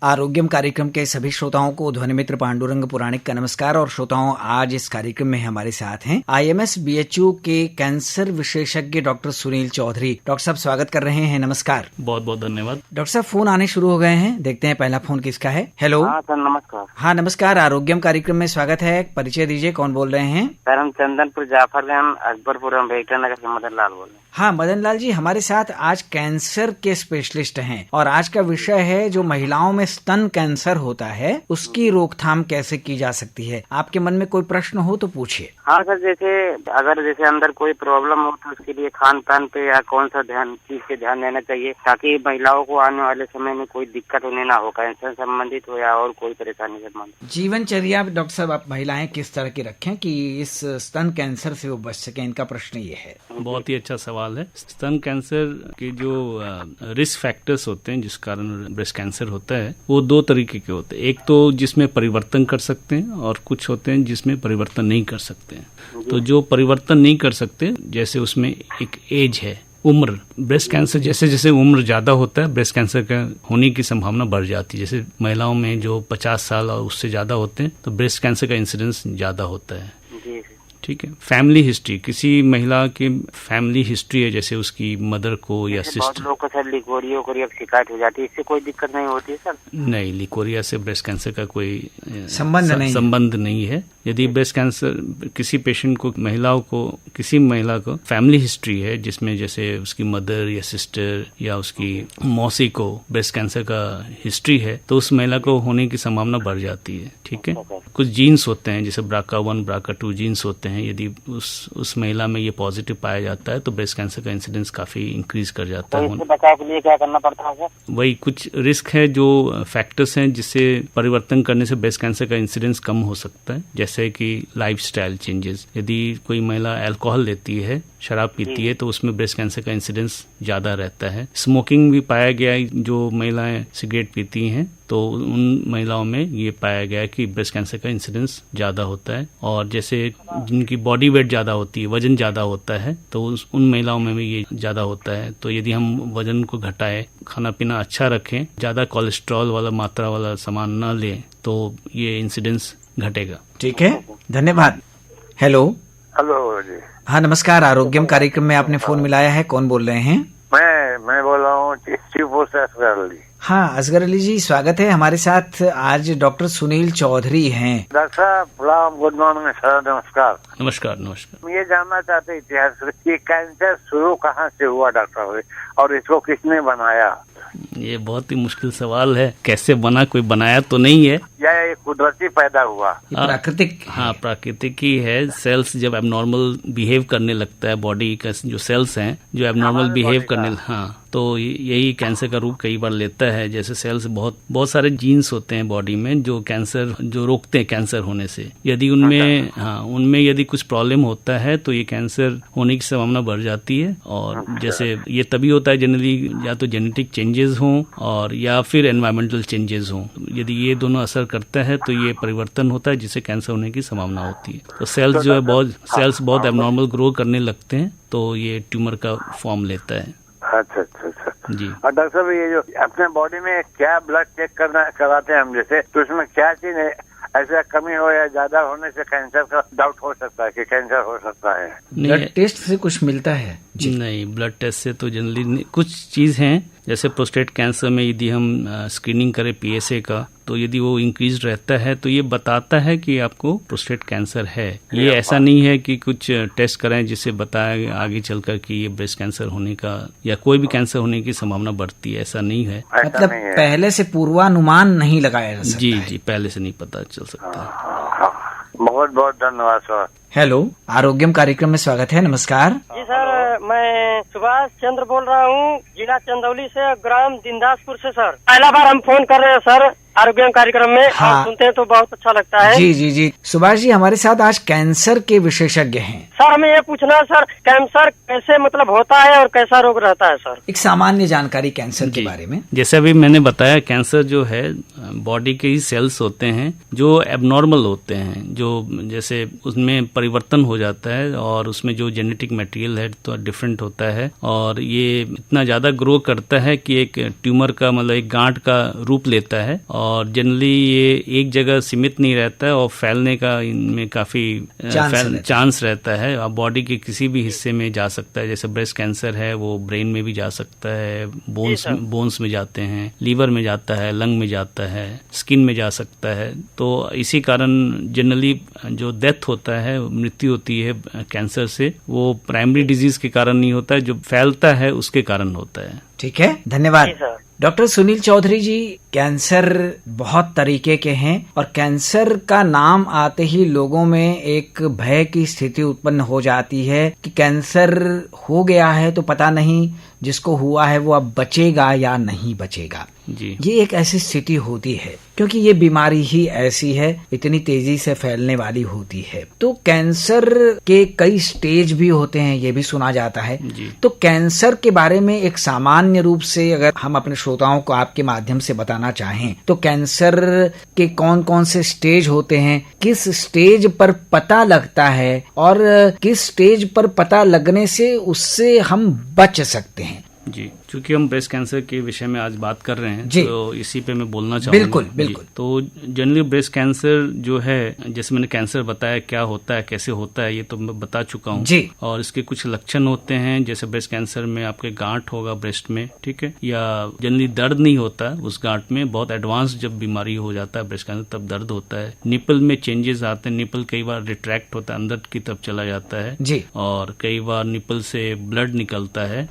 आरोग्यम कार्यक्रम के सभी श्रोताओं को ध्वनि मित्र पांडुरंग पुराणिक का नमस्कार। और श्रोताओं, आज इस कार्यक्रम में हमारे साथ हैं IMS BHU के कैंसर विशेषज्ञ डॉक्टर सुनील चौधरी। डॉक्टर साहब स्वागत कर रहे हैं, नमस्कार। बहुत बहुत धन्यवाद। डॉक्टर साहब फोन आने शुरू हो गए हैं, देखते हैं पहला फोन किसका है। हेलो। हाँ सर, नमस्कार। हाँ नमस्कार, आरोग्यम कार्यक्रम में स्वागत है। परिचय दीजिए, कौन बोल रहे हैं? सर हम चंदनपुर जाफरगंज अकबरपुर बेगटा नगर से मदन लाल बोल रहे हैं। हाँ मदन लाल जी, हमारे साथ आज कैंसर के स्पेशलिस्ट हैं और आज का विषय है जो महिलाओं में स्तन कैंसर होता है उसकी रोकथाम कैसे की जा सकती है। आपके मन में कोई प्रश्न हो तो पूछिए। हाँ सर, जैसे अंदर कोई प्रॉब्लम हो तो उसके लिए खान पान पे या कौन सा चीज पे ध्यान देना चाहिए ताकि महिलाओं को आने वाले समय में कोई दिक्कत होने ना हो, कैंसर संबंधित हो या और कोई परेशानी संबंधित। जीवनचर्या डॉक्टर साहब आप महिलाएं किस तरह की रखें कि इस स्तन कैंसर से वो बच सके, इनका प्रश्न ये है। बहुत ही अच्छा सवाल है। स्तन कैंसर के जो रिस्क फैक्टर्स होते हैं जिस कारण ब्रेस्ट कैंसर होता है वो दो तरीके के होते हैं। एक तो जिसमें परिवर्तन कर सकते हैं और कुछ होते हैं जिसमें परिवर्तन नहीं कर सकते हैं। तो जो परिवर्तन नहीं कर सकते, जैसे उसमें एक एज है, उम्र। ब्रेस्ट कैंसर जैसे जैसे उम्र ज्यादा होता है ब्रेस्ट कैंसर का होने की संभावना बढ़ जाती है। जैसे महिलाओं में जो 50 साल और उससे ज्यादा होते हैं तो ब्रेस्ट कैंसर का इंसिडेंस ज्यादा होता है। ठीक है। फैमिली हिस्ट्री, किसी महिला की फैमिली हिस्ट्री है, जैसे उसकी मदर को या सिस्टर। बहुत लोगों को सर लिकोरिया शिकायत हो जाती है, इससे कोई दिक्कत नहीं होती है सर? नहीं, लिकोरिया से ब्रेस्ट कैंसर का कोई संबंध नहीं है। यदि ब्रेस्ट कैंसर किसी पेशेंट को, किसी महिला को फैमिली हिस्ट्री है जिसमें जैसे उसकी मदर या सिस्टर या उसकी मौसी को ब्रेस्ट कैंसर का हिस्ट्री है तो उस महिला को होने की संभावना बढ़ जाती है। ठीक है। कुछ जीन्स होते हैं जैसे BRCA1 BRCA2 जीन्स होते हैं, यदि उस महिला में ये पॉजिटिव पाया जाता है तो ब्रेस्ट कैंसर का इंसिडेंस काफी इंक्रीज कर जाता है। इससे बचाव के लिए क्या करना पड़ता है सर? वही कुछ रिस्क है जो फैक्टर्स हैं जिससे परिवर्तन करने से ब्रेस्ट कैंसर का इंसिडेंस कम हो सकता है। जैसे कि लाइफस्टाइल चेंजेस, यदि कोई महिला अल्कोहल लेती है, शराब पीती है तो उसमें ब्रेस्ट कैंसर का इंसिडेंस ज्यादा रहता है। स्मोकिंग भी पाया गया है, जो महिलाएं सिगरेट पीती हैं तो उन महिलाओं में ये पाया गया है कि ब्रेस्ट कैंसर का इंसिडेंस ज्यादा होता है। और जैसे जिनकी बॉडी वेट ज्यादा होती है, वजन ज्यादा होता है, तो उन महिलाओं में भी ये ज्यादा होता है। तो यदि हम वजन को घटाएं, खाना पीना अच्छा रखें, ज्यादा कोलेस्ट्रॉल वाला मात्रा वाला सामान न लें तो ये इंसिडेंस घटेगा। ठीक है, धन्यवाद। हेलो। हेलो जी। हाँ नमस्कार, आरोग्यम कार्यक्रम में आपने फोन मिलाया है, कौन बोल रहे हैं? मैं बोल रहा हूँ चिश्तीपुर से असगर अली। हाँ असगर अली जी, स्वागत है। हमारे साथ आज डॉक्टर सुनील चौधरी हैं। डॉक्टर साहब गुड मॉर्निंग सर, नमस्कार। नमस्कार। ये जानना चाहते इतिहास कि कैंसर शुरू कहाँ से हुआ डॉक्टर हुए और इसको किसने बनाया? ये बहुत ही मुश्किल सवाल है। कैसे बना, कोई बनाया तो नहीं है या ये कुदरती पैदा हुआ? प्राकृतिक। हाँ प्राकृतिक ही है। सेल्स जब एबनॉर्मल बिहेव करने लगता है, बॉडी का जो सेल्स हैं जो एबनॉर्मल बिहेव करने, हाँ, तो यही कैंसर का रूप कई बार लेता है। जैसे सेल्स बहुत सारे जीन्स होते हैं बॉडी में जो रोकते हैं कैंसर होने से। यदि उनमें यदि कुछ प्रॉब्लम होता है तो ये कैंसर होने की संभावना बढ़ जाती है। और जैसे ये तभी होता है जनरली या तो जेनेटिक चेंजेस हों और या फिर एनवायरमेंटल चेंजेस हों। यदि ये दोनों असर करता है तो ये परिवर्तन होता है जिससे कैंसर होने की संभावना होती है। तो सेल्स जो है बहुत एबनॉर्मल ग्रो करने लगते हैं तो ये ट्यूमर का फॉर्म लेता है। अच्छा जी। और डॉक्टर साहब ये जो अपने बॉडी में क्या ब्लड चेक कराते हैं हम, जैसे तो उसमें क्या चीज है ऐसा कमी हो या ज्यादा होने से कैंसर का डाउट हो सकता है कि कैंसर हो सकता है? ब्लड टेस्ट से कुछ मिलता है जी? नहीं, ब्लड टेस्ट से तो जनरली कुछ चीज हैं। जैसे प्रोस्टेट कैंसर में यदि हम स्क्रीनिंग करें PSA का तो यदि वो इंक्रीज रहता है तो ये बताता है कि आपको प्रोस्टेट कैंसर है। ये ऐसा नहीं है कि कुछ टेस्ट कराएं जिससे बताया आगे चलकर कि ये ब्रेस्ट कैंसर होने का या कोई भी कैंसर होने की संभावना बढ़ती है, ऐसा नहीं है। मतलब पहले से पूर्वानुमान नहीं लगाया जा सकता? जी, पहले से नहीं पता चल सकता। बहुत बहुत धन्यवाद सर। हेलो, आरोग्यम कार्यक्रम में स्वागत है, नमस्कार। जी सर, मैं सुभाष चंद्र बोल रहा हूँ, जिला चंदौली से, ग्राम दिंदासपुर से। सर पहला बार हम फोन कर रहे हैं सर, आरोग्य कार्यक्रम में हाँ। सुनते हैं तो बहुत अच्छा लगता है। जी जी जी। सुभाष जी हमारे साथ आज कैंसर के विशेषज्ञ हैं। सर हमें ये पूछना है सर, कैंसर कैसे मतलब होता है और कैसा रोग रहता है सर? एक सामान्य जानकारी कैंसर के जी। बारे में। जैसे अभी मैंने बताया, कैंसर जो है बॉडी के ही सेल्स होते हैं जो एबनॉर्मल होते हैं, जो जैसे उसमें परिवर्तन हो जाता है और उसमें जो जेनेटिक मटेरियल है तो डिफरेंट होता है और ये इतना ज्यादा ग्रो करता है कि एक ट्यूमर का मतलब एक गांठ का रूप लेता है और जनरली ये एक जगह सीमित नहीं रहता है और फैलने का इनमें काफी चांस रहता है। अब बॉडी के किसी भी हिस्से में जा सकता है, जैसे ब्रेस्ट कैंसर है वो ब्रेन में भी जा सकता है, बोन्स में जाते हैं, लीवर में जाता है, लंग में जाता है, स्किन में जा सकता है। तो इसी कारण जनरली जो डेथ होता है, मृत्यु होती है कैंसर से, वो प्राइमरी डिजीज के कारण नहीं होता है, जो फैलता है उसके कारण होता है। ठीक है, धन्यवाद। डॉक्टर सुनील चौधरी जी, कैंसर बहुत तरीके के हैं और कैंसर का नाम आते ही लोगों में एक भय की स्थिति उत्पन्न हो जाती है कि कैंसर हो गया है तो पता नहीं जिसको हुआ है वो अब बचेगा या नहीं बचेगा। जी। ये एक ऐसी स्थिति होती है क्योंकि ये बीमारी ही ऐसी है, इतनी तेजी से फैलने वाली होती है। तो कैंसर के कई स्टेज भी होते हैं, ये भी सुना जाता है। तो कैंसर के बारे में एक सामान्य रूप से अगर हम अपने श्रोताओं को आपके माध्यम से बताना चाहें तो कैंसर के कौन कौन से स्टेज होते हैं, किस स्टेज पर पता लगता है और किस स्टेज पर पता लगने से उससे हम बच सकते हैं। जी, क्योंकि हम ब्रेस्ट कैंसर के विषय में आज बात कर रहे हैं तो इसी पे मैं बोलना चाहूँगा। बिल्कुल बिल्कुल। तो जनरली ब्रेस्ट कैंसर जो है, जैसे मैंने कैंसर बताया क्या होता है, कैसे होता है, ये तो मैं बता चुका हूँ जी। और इसके कुछ लक्षण होते हैं, जैसे ब्रेस्ट कैंसर में आपके गांठ होगा ब्रेस्ट में, ठीक है, या जनरली दर्द नहीं होता उस गांठ में। बहुत एडवांस जब बीमारी हो जाता है ब्रेस्ट कैंसर तब दर्द होता है। निपल में चेंजेस आते हैं, निपल कई बार रिट्रैक्ट होता है, अंदर की तरफ चला जाता है जी। और कई बार निपल से ब्लड निकलता है।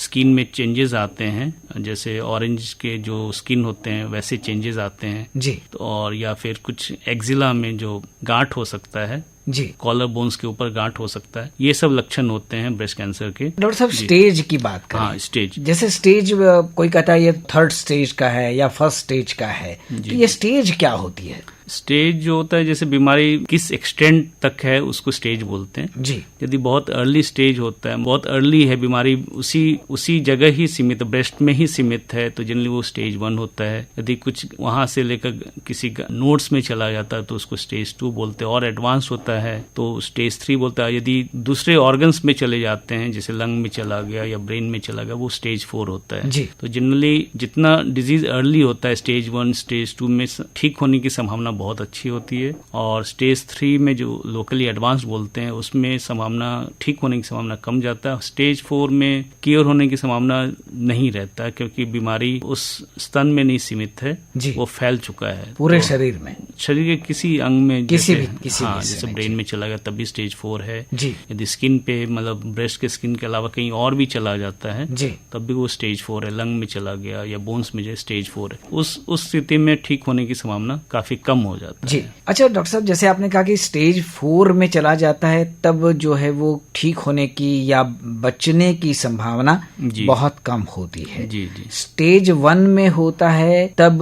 स्किन में चेंजेस आते हैं, जैसे ऑरेंज के जो स्किन होते हैं वैसे चेंजेस आते हैं जी। और या फिर कुछ एक्जिला में जो गांठ हो सकता है जी, कॉलर बोन्स के ऊपर गांठ हो सकता है। ये सब लक्षण होते हैं ब्रेस्ट कैंसर के। डॉक्टर साहब स्टेज की बात करें। हाँ, स्टेज। जैसे स्टेज कोई कहता है ये 3rd स्टेज का है या 1st स्टेज का है, तो ये स्टेज क्या होती है? स्टेज जो होता है, जैसे बीमारी किस एक्सटेंट तक है उसको स्टेज बोलते हैं जी। यदि बहुत अर्ली स्टेज होता है, बहुत अर्ली है बीमारी, उसी जगह ही सीमित, ब्रेस्ट में ही सीमित है, तो जनरली वो स्टेज 1 होता है। यदि कुछ वहां से लेकर किसी नोड्स में चला जाता है तो उसको स्टेज 2 बोलते हैं, और एडवांस होता है तो स्टेज 3 बोलता है। यदि दूसरे ऑर्गन्स में चले जाते हैं, जैसे लंग में चला गया या ब्रेन में चला गया, वो स्टेज 4 होता है जी। तो जनरली जितना डिजीज अर्ली होता है स्टेज 1 स्टेज 2 में ठीक होने की संभावना बहुत अच्छी होती है, और स्टेज 3 में जो लोकली एडवांस बोलते हैं उसमें संभावना ठीक होने की संभावना कम जाता है। स्टेज 4 में क्योर होने की संभावना नहीं रहता क्योंकि बीमारी उस स्तन में नहीं सीमित है जी। वो फैल चुका है पूरे शरीर में, शरीर के किसी अंग में, किसी जैसे ब्रेन में चला गया तभी स्टेज 4 है जी। यदि स्किन पे, मतलब ब्रेस्ट के स्किन के अलावा कहीं और भी चला जाता है जी, तब भी वो स्टेज 4 है। लंग में चला गया या बोन्स में जो स्टेज 4 है, उस स्थिति में ठीक होने की संभावना काफी कम हो जाती है जी। अच्छा डॉक्टर साहब, जैसे आपने कहा कि स्टेज 4 में चला जाता है तब जो है वो ठीक होने की या बचने की संभावना बहुत कम होती है जी जी। स्टेज 1 में होता है तब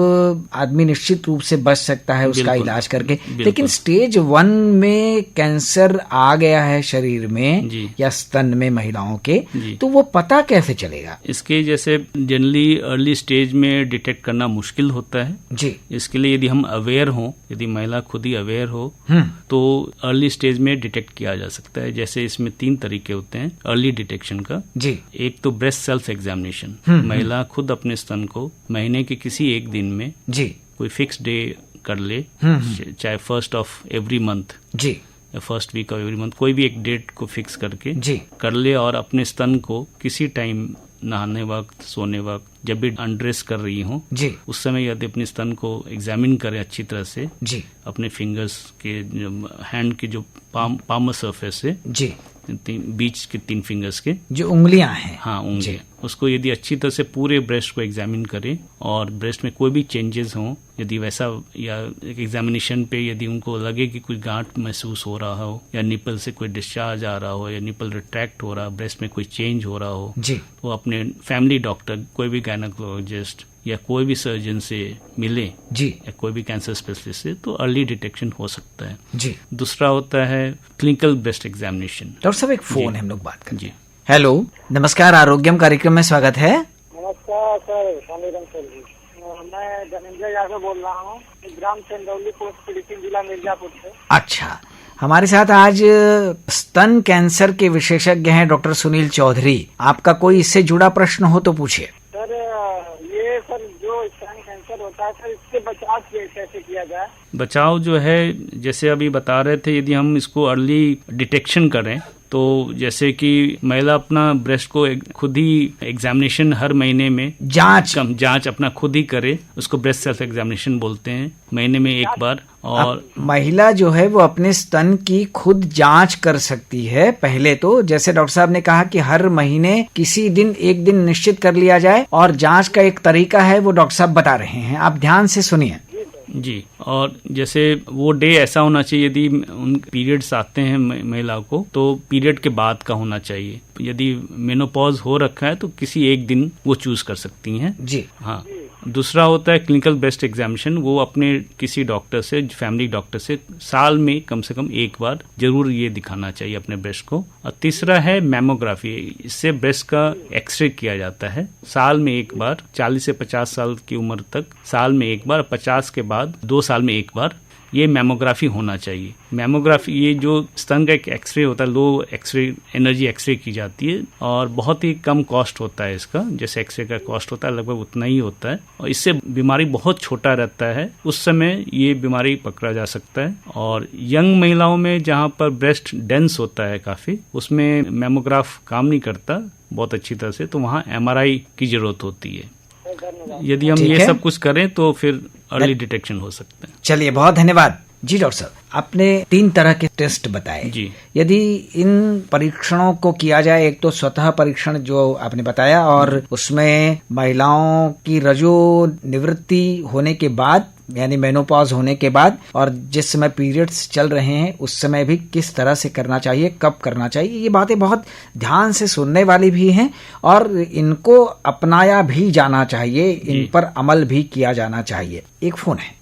आदमी निश्चित रूप से बच सकता है उसका इलाज करके, लेकिन स्टेज 1 में कैंसर आ गया है शरीर में या स्तन में महिलाओं के, तो वो पता कैसे चलेगा? इसके जैसे जनरली अर्ली स्टेज में डिटेक्ट करना मुश्किल होता है जी। इसके लिए यदि हम अवेयर हों, यदि महिला खुद ही अवेयर हो तो अर्ली स्टेज में डिटेक्ट किया जा सकता है। जैसे इसमें 3 तरीके होते हैं अर्ली डिटेक्शन का जी। एक तो ब्रेस्ट सेल्फ एग्जामिनेशन, महिला खुद अपने स्तन को महीने के किसी एक दिन में जी कोई फिक्स डे कर ले, चाहे 1st ऑफ एवरी मंथ जी, first week of every month, कोई भी एक डेट को फिक्स करके जी कर ले, और अपने स्तन को किसी टाइम, नहाने वक्त, सोने वक्त, जब भी अनड्रेस कर रही हो जी, उस समय यदि अपने स्तन को एग्जामिन करें अच्छी तरह से जी, अपने फिंगर्स के, हैंड के जो पाम सरफेस से जी, बीच के 3 फिंगर्स के जो उंगलियां हैं, हाँ उंगलियां, उसको यदि अच्छी तरह से पूरे ब्रेस्ट को एग्जामिन करें और ब्रेस्ट में कोई भी चेंजेस हों, यदि वैसा या एक एग्जामिनेशन पे यदि उनको लगे कि कोई गांठ महसूस हो रहा हो या निपल से कोई डिस्चार्ज आ रहा हो या निपल रिट्रैक्ट हो रहा हो, ब्रेस्ट में कोई चेंज हो रहा हो जी, तो अपने फैमिली डॉक्टर, कोई भी गायनेकोलॉजिस्ट या कोई भी सर्जन से मिले जी, या कोई भी कैंसर स्पेशलिस्ट से, तो अर्ली डिटेक्शन हो सकता है। जी। दूसरा होता है क्लिनिकल ब्रेस्ट एग्जामिनेशन। डॉक्टर साहब एक फोन है, हम लोग बात करें। जी, हेलो, नमस्कार, आरोग्यम कार्यक्रम में स्वागत है। नमस्कार सर, शालिग्राम सर जी। मैं धनंजय यादव बोल रहा हूँ, ग्राम चंदौली पोस्ट पिलिसिंग, जिला मिर्जापुर से। अच्छा, हमारे साथ आज स्तन कैंसर के विशेषज्ञ हैं डॉक्टर सुनील चौधरी। आपका कोई इससे जुड़ा प्रश्न हो तो पूछिए। सर ये सर जो स्तन कैंसर होता है सर, इसके बचाव कैसे किया जाए? बचाव जो है, जैसे अभी बता रहे थे, यदि हम इसको अर्ली डिटेक्शन करें तो जैसे कि महिला अपना ब्रेस्ट को खुद ही एग्जामिनेशन हर महीने में जांच अपना खुद ही करे, उसको ब्रेस्ट सेल्फ एग्जामिनेशन बोलते हैं, महीने में एक बार। और महिला जो है वो अपने स्तन की खुद जांच कर सकती है। पहले तो जैसे डॉक्टर साहब ने कहा कि हर महीने किसी दिन एक दिन निश्चित कर लिया जाए, और जांच का एक तरीका है वो डॉक्टर साहब बता रहे हैं, आप ध्यान से सुनिए। जी, और जैसे वो डे ऐसा होना चाहिए, यदि उन पीरियड्स आते हैं महिला को, तो पीरियड के बाद का होना चाहिए। यदि मेनोपॉज हो रखा है तो किसी एक दिन वो चूज कर सकती हैं। जी, हाँ। दूसरा होता है क्लिनिकल ब्रेस्ट एग्जामिनेशन, वो अपने किसी डॉक्टर से, फैमिली डॉक्टर से साल में कम से कम एक बार जरूर ये दिखाना चाहिए अपने ब्रेस्ट को। और तीसरा है मैमोग्राफी, इससे ब्रेस्ट का एक्सरे किया जाता है साल में एक बार, 40 से 50 साल की उम्र तक साल में एक बार, 50 के बाद 2 साल में एक बार ये मैमोग्राफी होना चाहिए। मैमोग्राफी ये जो स्तन का एक एक्सरे होता है, लो एक्सरे एनर्जी एक्सरे की जाती है, और बहुत ही कम कॉस्ट होता है इसका, जैसे एक्सरे का कॉस्ट होता है लगभग उतना ही होता है, और इससे बीमारी बहुत छोटा रहता है, उस समय ये बीमारी पकड़ा जा सकता है। और यंग महिलाओं में जहाँ पर ब्रेस्ट डेंस होता है काफी, उसमें मैमोग्राफ काम नहीं करता बहुत अच्छी तरह से, तो वहाँ MRI की जरूरत होती है। यदि हम ये सब कुछ करें तो फिर अर्ली डिटेक्शन हो सकता है। चलिए, बहुत धन्यवाद। जी डॉक्टर साहब, आपने 3 तरह के टेस्ट बताए। जी, यदि इन परीक्षणों को किया जाए, एक तो स्वतः परीक्षण जो आपने बताया, और उसमें महिलाओं की रजो निवृत्ति होने के बाद, यानी मेनोपॉज होने के बाद, और जिस समय पीरियड्स चल रहे हैं उस समय भी किस तरह से करना चाहिए, कब करना चाहिए, ये बातें बहुत ध्यान से सुनने वाली भी हैं, और इनको अपनाया भी जाना चाहिए, इन पर अमल भी किया जाना चाहिए। एक फोन है।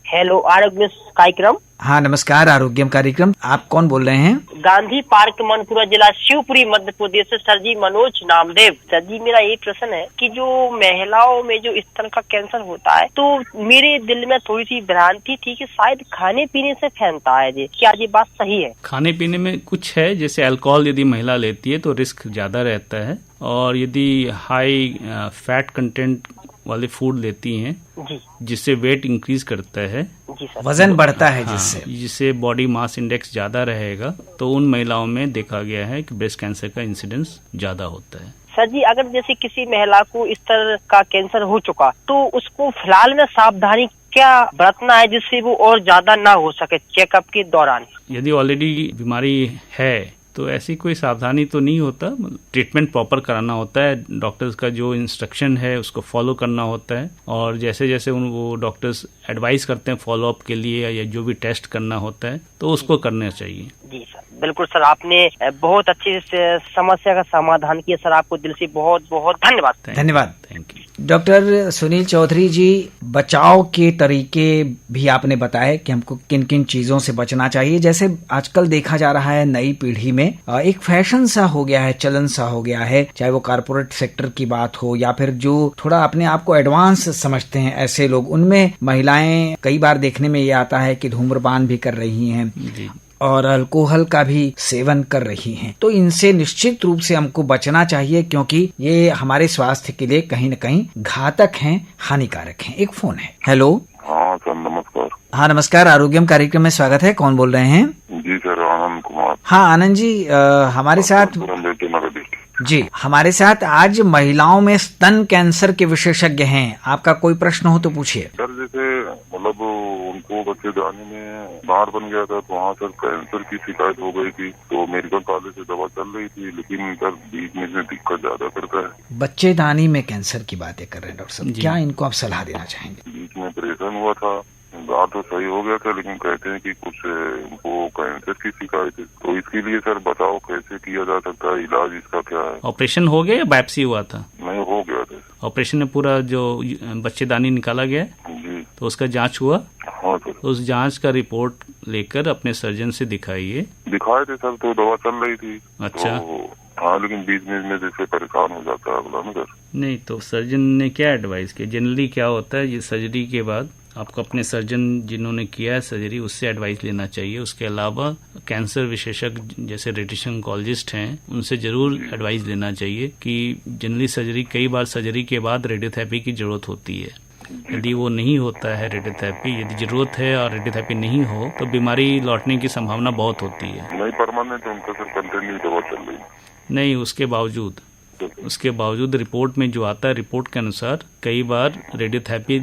हेलो, आरोग्य कार्यक्रम। हाँ, नमस्कार, आरोग्यम कार्यक्रम। आप कौन बोल रहे हैं? गांधी पार्क, मनपुरा जिला, शिवपुरी, मध्य प्रदेश से सर जी मनोज नामदेव। सर जी, मेरा ये प्रश्न है कि जो महिलाओं में जो स्तन का कैंसर होता है, तो मेरे दिल में थोड़ी सी भ्रांति थी कि शायद खाने पीने से फैलता है जी, क्या ये बात सही है? खाने पीने में कुछ है, जैसे अल्कोहल यदि महिला लेती है तो रिस्क ज्यादा रहता है, और यदि हाई फैट कंटेंट वाले फूड लेती हैं जी, जिससे वेट इंक्रीज करता है जी सर, वजन बढ़ता है, हाँ, जिससे बॉडी मास इंडेक्स ज्यादा रहेगा, तो उन महिलाओं में देखा गया है कि ब्रेस्ट कैंसर का इंसिडेंस ज्यादा होता है। सर जी, अगर जैसे किसी महिला को इस तरह का कैंसर हो चुका, तो उसको फिलहाल में सावधानी क्या बरतना है जिससे वो और ज्यादा ना हो सके चेकअप के दौरान? यदि ऑलरेडी बीमारी है तो ऐसी कोई सावधानी तो नहीं होता, ट्रीटमेंट प्रॉपर कराना होता है, डॉक्टर्स का जो इंस्ट्रक्शन है उसको फॉलो करना वो है, और जैसे जैसे वो डॉक्टर्स एडवाइस करते हैं फॉलोअप के लिए या जो भी टेस्ट करना होता है तो उसको करना चाहिए। जी सर, बिल्कुल सर, आपने बहुत अच्छी समस्या का समाधान किया सर, आपको दिल से बहुत बहुत धन्यवाद। धन्यवाद। Thank you. Doctor Sunil Chaudhary ji, बचाव के तरीके भी आपने बताए कि हमको किन किन चीजों से बचना चाहिए। जैसे आजकल देखा जा रहा है नई पीढ़ी में एक फैशन सा हो गया है, चलन सा हो गया है, चाहे वो कॉर्पोरेट सेक्टर की बात हो या फिर जो थोड़ा अपने आप को एडवांस समझते हैं ऐसे लोग, उनमें महिलाएं कई बार देखने में ये आता है कि धूम्रपान भी कर रही हैं और अल्कोहल का भी सेवन कर रही हैं। तो इनसे निश्चित रूप से हमको बचना चाहिए, क्योंकि ये हमारे स्वास्थ्य के लिए कहीं न कहीं घातक हैं, हानिकारक हैं। एक फोन है। हेलो। हाँ सर, नमस्कार। हाँ, नमस्कार, आरोग्यम कार्यक्रम में स्वागत है। कौन बोल रहे हैं? जी सर, आनंद कुमार। हाँ आनंद जी, हमारे साथ जी, हमारे साथ आज महिलाओं में स्तन कैंसर के विशेषज्ञ हैं। आपका कोई प्रश्न हो तो पूछिए। सर, जैसे मतलब उनको बच्चेदानी में बाहर बन गया था, तो वहाँ सर कैंसर की शिकायत हो गई थी। तो मेडिकल कॉलेज से दवा चल रही थी, लेकिन सर बीच में दिक्कत ज्यादा करता है। बच्चेदानी में कैंसर की बातें कर रहे हैं डॉक्टर साहब, क्या इनको आप सलाह देना चाहेंगे? बीच में ऑपरेशन हुआ था, दांत तो सही हो गया था, लेकिन कहते हैं कि कुछ वो कैंसर की शिकायत है। तो इसके लिए सर बताओ कैसे किया जा सकता है, इलाज इसका क्या है? ऑपरेशन हो गया या बायोप्सी हुआ था? नहीं, हो गया था। ऑपरेशन में पूरा जो बच्चेदानी निकाला गया जी, तो उसका जांच हुआ? हाँ सर। उस जांच का रिपोर्ट लेकर अपने सर्जन से दिखाइए। दिखाए थे सर, तो दवा चल रही थी। अच्छा। तो हाँ, लेकिन बीच में जैसे परेशान हो जाता है अगला ना सर। नहीं, तो सर्जन ने क्या एडवाइस किया? जनरली क्या होता है, ये सर्जरी के बाद आपको अपने सर्जन जिन्होंने किया है सर्जरी उससे एडवाइस लेना चाहिए। उसके अलावा कैंसर विशेषज्ञ जैसे रेडिएशन ऑन्कोलॉजिस्ट हैं उनसे जरूर एडवाइस लेना चाहिए कि जनरली सर्जरी, कई बार सर्जरी के बाद रेडियोथेरेपी की जरूरत होती है। यदि वो नहीं होता है रेडियोथेरेपी, यदि जरूरत है और रेडियोथेरेपी नहीं हो तो बीमारी लौटने की संभावना बहुत होती है। नहीं, परमानेंट उनका सर कंटिन्यू दवा चल रही है। नहीं, उसके बावजूद रिपोर्ट में जो आता है, रिपोर्ट के अनुसार कई बार रेडियोथेरेपी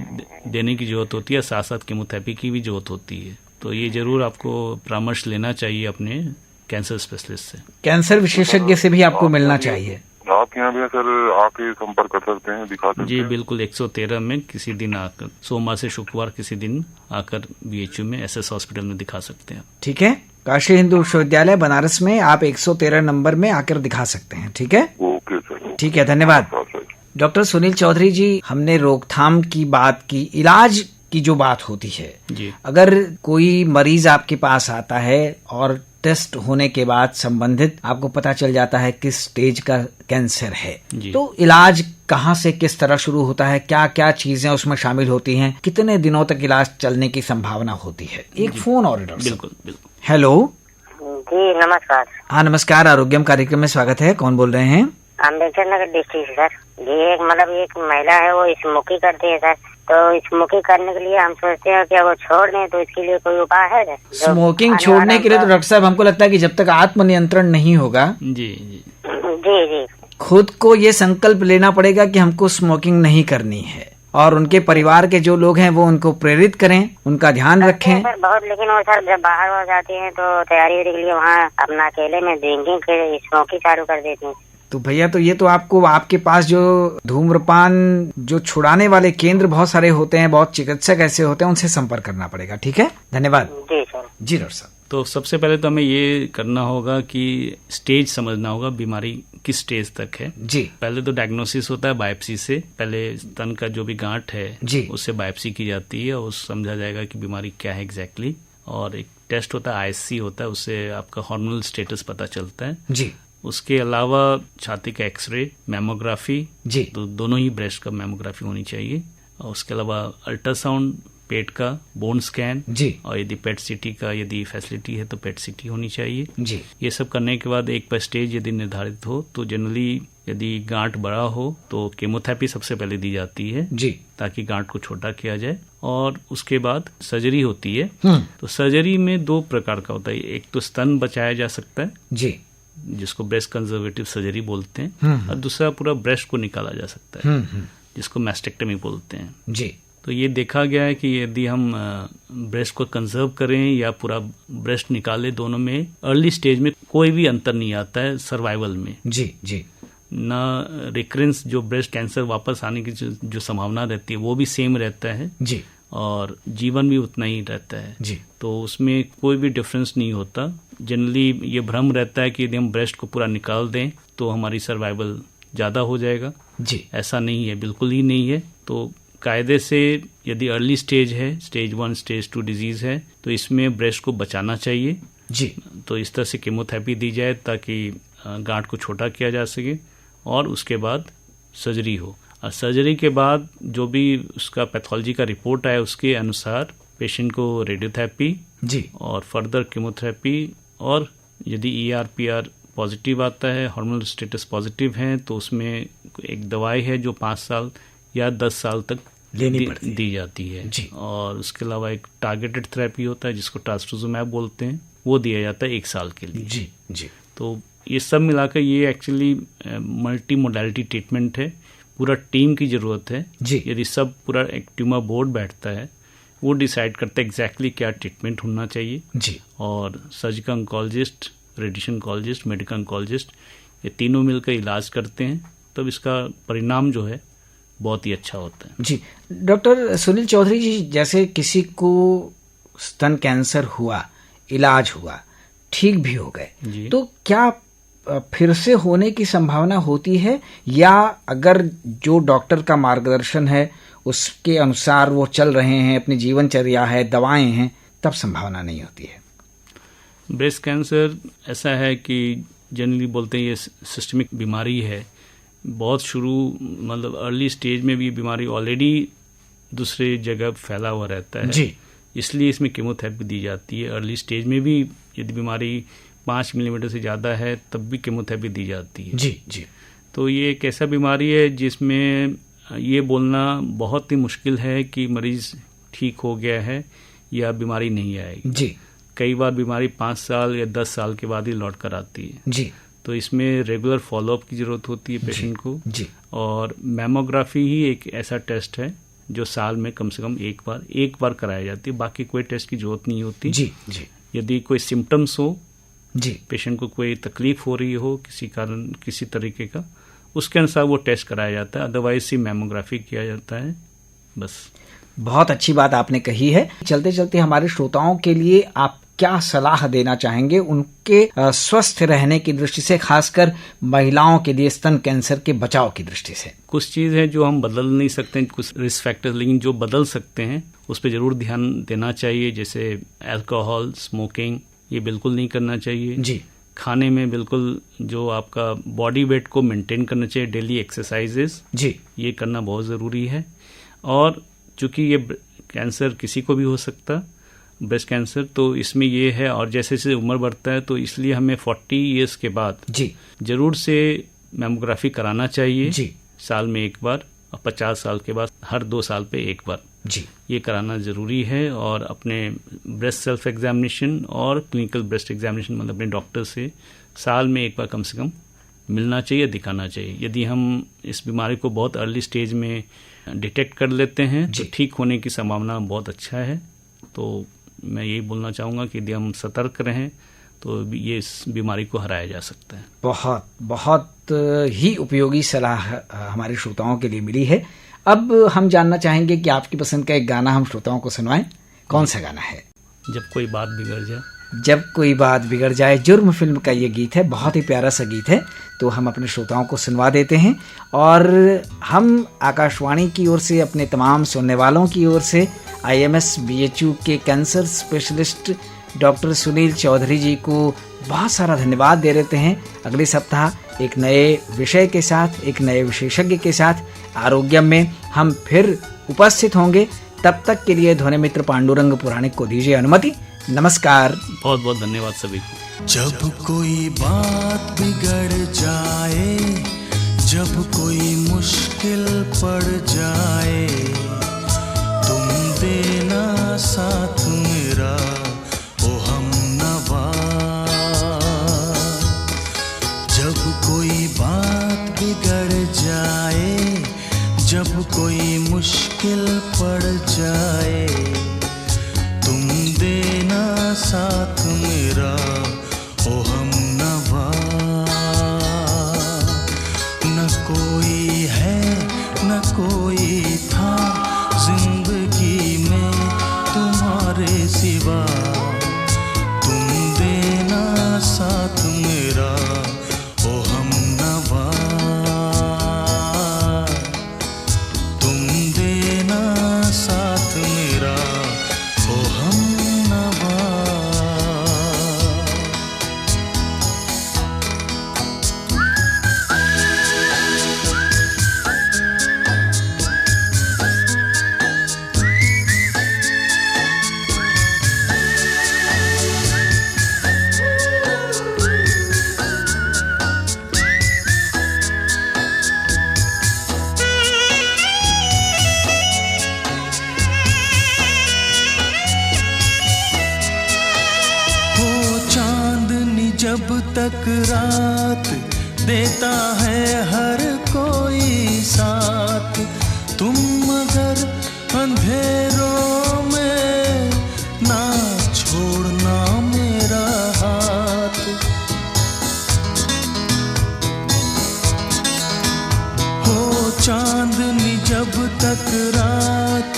देने की जरूरत होती है, साथ साथ कीमोथेरेपी की भी जरूरत होती है। तो ये जरूर आपको परामर्श लेना चाहिए अपने कैंसर स्पेशलिस्ट से। कैंसर विशेषज्ञ से भी आपको मिलना चाहिए। आपके यहाँ भी सर आके संपर्क कर सकते हैं, दिखा सकते हैं? जी बिल्कुल, 113 में किसी दिन आकर, सोमवार से शुक्रवार किसी दिन आकर BHU में SS हॉस्पिटल में दिखा सकते हैं। ठीक है, काशी हिंदू विश्वविद्यालय बनारस में आप 113 नंबर में आकर दिखा सकते हैं। ठीक है, ओके सर। ठीक है, धन्यवाद। डॉक्टर सुनील चौधरी जी, हमने रोकथाम की बात की, इलाज की जो बात होती है जी, अगर कोई मरीज आपके पास आता है और टेस्ट होने के बाद संबंधित आपको पता चल जाता है किस स्टेज का कैंसर है, तो इलाज कहाँ से किस तरह शुरू होता है, क्या क्या चीजें उसमें शामिल होती हैं, कितने दिनों तक इलाज चलने की संभावना होती है? एक फोन और बिल्कुल बिल्कुल। हेलो जी नमस्कार। हाँ नमस्कार, आरोग्यम कार्यक्रम में स्वागत है। कौन बोल रहे हैं? Ambedkar Nagar district sir. जी एक महिला है, वो स्मोकिंग करती है सर। तो स्मोकिंग करने के लिए हम सोचते हैं कि वो छोड़ दें, तो इसके लिए कोई उपाय है? स्मोकिंग छोड़ने के लिए तो डॉक्टर साहब हमको लगता है कि जब तक आत्मनियंत्रण नहीं होगा, जी खुद को ये संकल्प लेना पड़ेगा कि हमको स्मोकिंग नहीं करनी है, और उनके परिवार के जो लोग हैं वो उनको प्रेरित करें, उनका ध्यान रखें। सर बहुत, लेकिन वो सर जब बाहर हो जाते हैं तो तैयारी के लिए वहाँ अपना अकेले में ड्रिंकिंग के स्मोकिंग चालू कर देते हैं। तो भैया, तो ये तो आपको, आपके पास जो धूम्रपान जो छुड़ाने वाले केंद्र बहुत सारे होते हैं, बहुत चिकित्सक ऐसे होते हैं, उनसे संपर्क करना पड़ेगा। ठीक है, धन्यवाद। जी सर। जी डॉक्टर साहब। तो सबसे पहले तो हमें ये करना होगा कि स्टेज समझना होगा, बीमारी किस स्टेज तक है। जी, पहले तो डायग्नोसिस होता है बायोप्सी से। पहले स्तन का जो भी गांठ है जी, उससे बायोप्सी की जाती है और समझा जाएगा कि बीमारी क्या है एग्जैक्टली। और एक टेस्ट होता है ISC होता है, उससे आपका हार्मोनल स्टेटस पता चलता है। जी, उसके अलावा छाती का एक्सरे, मैमोग्राफी, जी, तो दोनों ही ब्रेस्ट का मैमोग्राफी होनी चाहिए। और उसके अलावा अल्ट्रासाउंड, पेट का बोन स्कैन, जी, और यदि पेट सिटी का यदि फैसिलिटी है तो पेट सिटी होनी चाहिए। जी, ये सब करने के बाद एक पर स्टेज यदि निर्धारित हो तो जनरली यदि गांठ बड़ा हो तो कीमोथेरेपी सबसे पहले दी जाती है, जी, ताकि गांठ को छोटा किया जाए। और उसके बाद सर्जरी होती है। तो सर्जरी में 2 प्रकार का होता है, एक तो स्तन बचाया जा सकता है, जी, जिसको ब्रेस्ट कंजर्वेटिव सर्जरी बोलते हैं, और दूसरा पूरा ब्रेस्ट को निकाला जा सकता है, जिसको मैस्टेक्टमी बोलते हैं। जी, तो ये देखा गया है कि यदि हम ब्रेस्ट को कंजर्व करें या पूरा ब्रेस्ट निकालें, दोनों में अर्ली स्टेज में कोई भी अंतर नहीं आता है सर्वाइवल में। जी, जी, ना रिकरेंस, जो ब्रेस्ट कैंसर वापस आने की जो संभावना रहती है वो भी सेम रहता है, जी, और जीवन भी उतना ही रहता है। जी, तो उसमें कोई भी डिफरेंस नहीं होता। जनरली ये भ्रम रहता है कि यदि हम ब्रेस्ट को पूरा निकाल दें तो हमारी सर्वाइवल ज़्यादा हो जाएगा। जी, ऐसा नहीं है, बिल्कुल ही नहीं है। तो कायदे से यदि अर्ली स्टेज है, स्टेज 1, स्टेज 2 डिजीज है, तो इसमें ब्रेस्ट को बचाना चाहिए। जी, तो इस तरह से कीमोथेरेपी दी जाए ताकि गांठ को छोटा किया जा सके, और उसके बाद सर्जरी हो। और सर्जरी के बाद जो भी उसका पैथोलॉजी का रिपोर्ट आए उसके अनुसार पेशेंट को रेडियोथेरेपी, जी, और फर्दर कीमोथेरेपी, और यदि ER/PR पॉजिटिव आता है, हार्मोनल स्टेटस पॉजिटिव है, तो उसमें एक दवाई है जो 5 साल या 10 साल तक दी जाती है। जी। और उसके अलावा एक टारगेटेड थेरेपी होता है जिसको ट्रास्टुजुमैब बोलते हैं, वो दिया जाता है 1 साल के लिए। जी, जी। तो ये सब मिलाकर ये एक्चुअली मल्टी मोडालिटी ट्रीटमेंट है, पूरा टीम की जरूरत है। जी। यदि सब पूरा एक ट्यूमर बोर्ड बैठता है वो डिसाइड करते हैं एग्जैक्टली क्या ट्रीटमेंट होना चाहिए जी। और surgical oncologist, radiation oncologist, medical oncologist, ये तीनों मिलकर इलाज करते हैं, तब इसका परिणाम जो है बहुत ही अच्छा होता है। जी। डॉक्टर सुनील चौधरी जी, जैसे किसी को स्तन कैंसर हुआ, इलाज हुआ, ठीक भी हो गए, तो क्या फिर से होने की संभावना होती है, या अगर जो डॉक्टर का मार्गदर्शन है उसके अनुसार वो चल रहे हैं, अपनी जीवनचर्या है, दवाएं हैं, तब संभावना नहीं होती है? ब्रेस्ट कैंसर ऐसा है कि जनरली बोलते हैं ये सिस्टमिक बीमारी है, बहुत शुरू मतलब अर्ली स्टेज में भी बीमारी ऑलरेडी दूसरे जगह फैला हुआ रहता है जी। इसलिए इसमें कीमोथेरेपी दी जाती है। अर्ली स्टेज में भी यदि बीमारी 5 मिलीमीटर से ज़्यादा है तब भी कीमोथेरेपी दी जाती है जी जी। तो ये एक ऐसा बीमारी है जिसमें ये बोलना बहुत ही मुश्किल है कि मरीज़ ठीक हो गया है या बीमारी नहीं आएगी जी। कई बार बीमारी 5 साल या 10 साल के बाद ही लौट कर आती है जी। तो इसमें रेगुलर फॉलोअप की ज़रूरत होती है पेशेंट को जी। और मैमोग्राफी ही एक ऐसा टेस्ट है जो साल में कम से कम एक बार कराई जाती है, बाकी कोई टेस्ट की जरूरत नहीं होती जी जी। यदि कोई सिम्टम्स हो जी, पेशेंट को कोई तकलीफ हो रही हो किसी कारण किसी तरीके का, उसके अनुसार वो टेस्ट कराया जाता है, अदरवाइज ही मैमोग्राफी किया जाता है बस। बहुत अच्छी बात आपने कही है। चलते चलते हमारे श्रोताओं के लिए आप क्या सलाह देना चाहेंगे उनके स्वस्थ रहने की दृष्टि से, खासकर महिलाओं के लिए स्तन कैंसर के बचाव की दृष्टि से? कुछ चीज़ है जो हम बदल नहीं सकते, कुछ रिस्क फैक्टर्स, लेकिन जो बदल सकते हैं उस पर जरूर ध्यान देना चाहिए। जैसे अल्कोहल, स्मोकिंग, ये बिल्कुल नहीं करना चाहिए जी। खाने में बिल्कुल जो आपका बॉडी वेट को मेंटेन करना चाहिए, डेली एक्सरसाइजेस जी, ये करना बहुत ज़रूरी है। और चूँकि ये कैंसर किसी को भी हो सकता, ब्रेस्ट कैंसर, तो इसमें ये है, और जैसे जैसे उम्र बढ़ता है तो इसलिए हमें 40 इयर्स के बाद जी जरूर से मैमोग्राफी कराना चाहिए जी, साल में एक बार, और 50 साल के बाद हर 2 साल पे एक बार जी, ये कराना ज़रूरी है। और अपने ब्रेस्ट सेल्फ एग्जामिनेशन और क्लिनिकल ब्रेस्ट एग्जामिनेशन मतलब अपने डॉक्टर से साल में एक बार कम से कम मिलना चाहिए, दिखाना चाहिए। यदि हम इस बीमारी को बहुत अर्ली स्टेज में डिटेक्ट कर लेते हैं तो ठीक होने की संभावना बहुत अच्छा है। तो मैं यही बोलना चाहूँगा कि यदि हम सतर्क रहें तो ये इस बीमारी को हराया जा सकता है। बहुत बहुत ही उपयोगी सलाह हमारे श्रोताओं के लिए मिली है। अब हम जानना चाहेंगे कि आपकी पसंद का एक गाना हम श्रोताओं को सुनवाएं। कौन सा गाना है? जब कोई बात बिगड़ जाए। जब कोई बात बिगड़ जाए, जुर्म फिल्म का ये गीत है, बहुत ही प्यारा सा गीत है, तो हम अपने श्रोताओं को सुनवा देते हैं। और हम आकाशवाणी की ओर से, अपने तमाम सुनने वालों की ओर से, IMS BHU के cancer specialist doctor Sunil Chaudhary ji को बहुत सारा धन्यवाद दे देते हैं। अगले सप्ताह एक नए विषय के साथ, एक नए विशेषज्ञ के साथ आरोग्यम में हम फिर उपस्थित होंगे। तब तक के लिए ध्वनि मित्र पांडुरंग पुराणिक को दीजिए अनुमति। नमस्कार। बहुत बहुत धन्यवाद सभी को। जब कोई बात बिगड़ जाए, जब कोई मुश्किल पड़ जाए, तुम देना साथ मेरा ओ हमनवा। जब कोई बात बिगड़ जाए, जब कोई मुश्किल पड़ जाए, तुम देना साथ मेरा ओ हमनवा। न कोई है न कोई था जिंदगी में तुम्हारे सिवा, तुम देना साथ मेरा ओ हमनवा। तुम देना साथ मेरा ओ हमनवा। जब तक रात देता है हर कोई साथ, तुम मगर अंधेरों में तक रात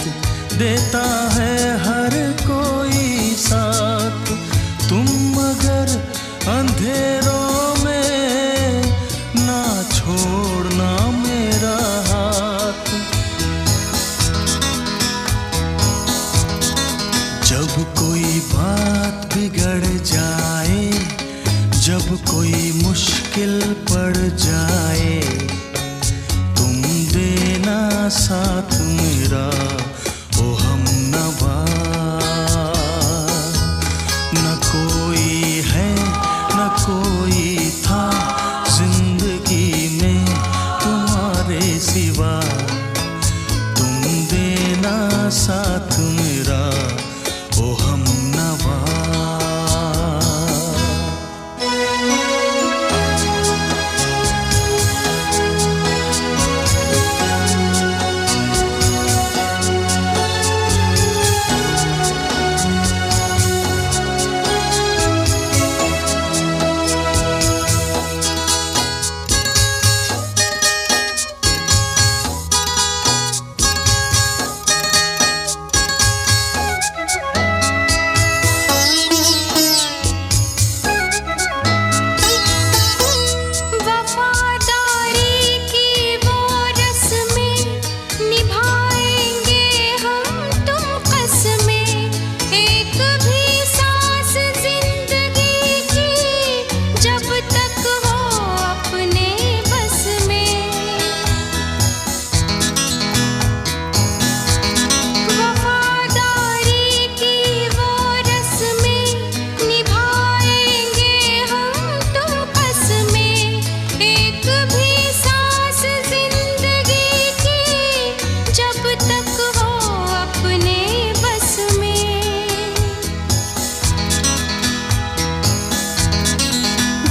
देता है हर कोई साथ, तुम मगर अंधेरों में ना छोड़ना मेरा हाथ। जब कोई बात बिगड़ जाए, जब कोई मुश्किल पड़ जाए, तुम देना साथ मेरा ओ हमनवा। न कोई है न कोई था जिंदगी में तुम्हारे सिवा, तुम देना साथ मेरा ओ हमनवा।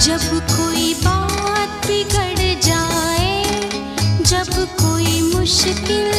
जब कोई बात बिगड़ जाए, जब कोई मुश्किल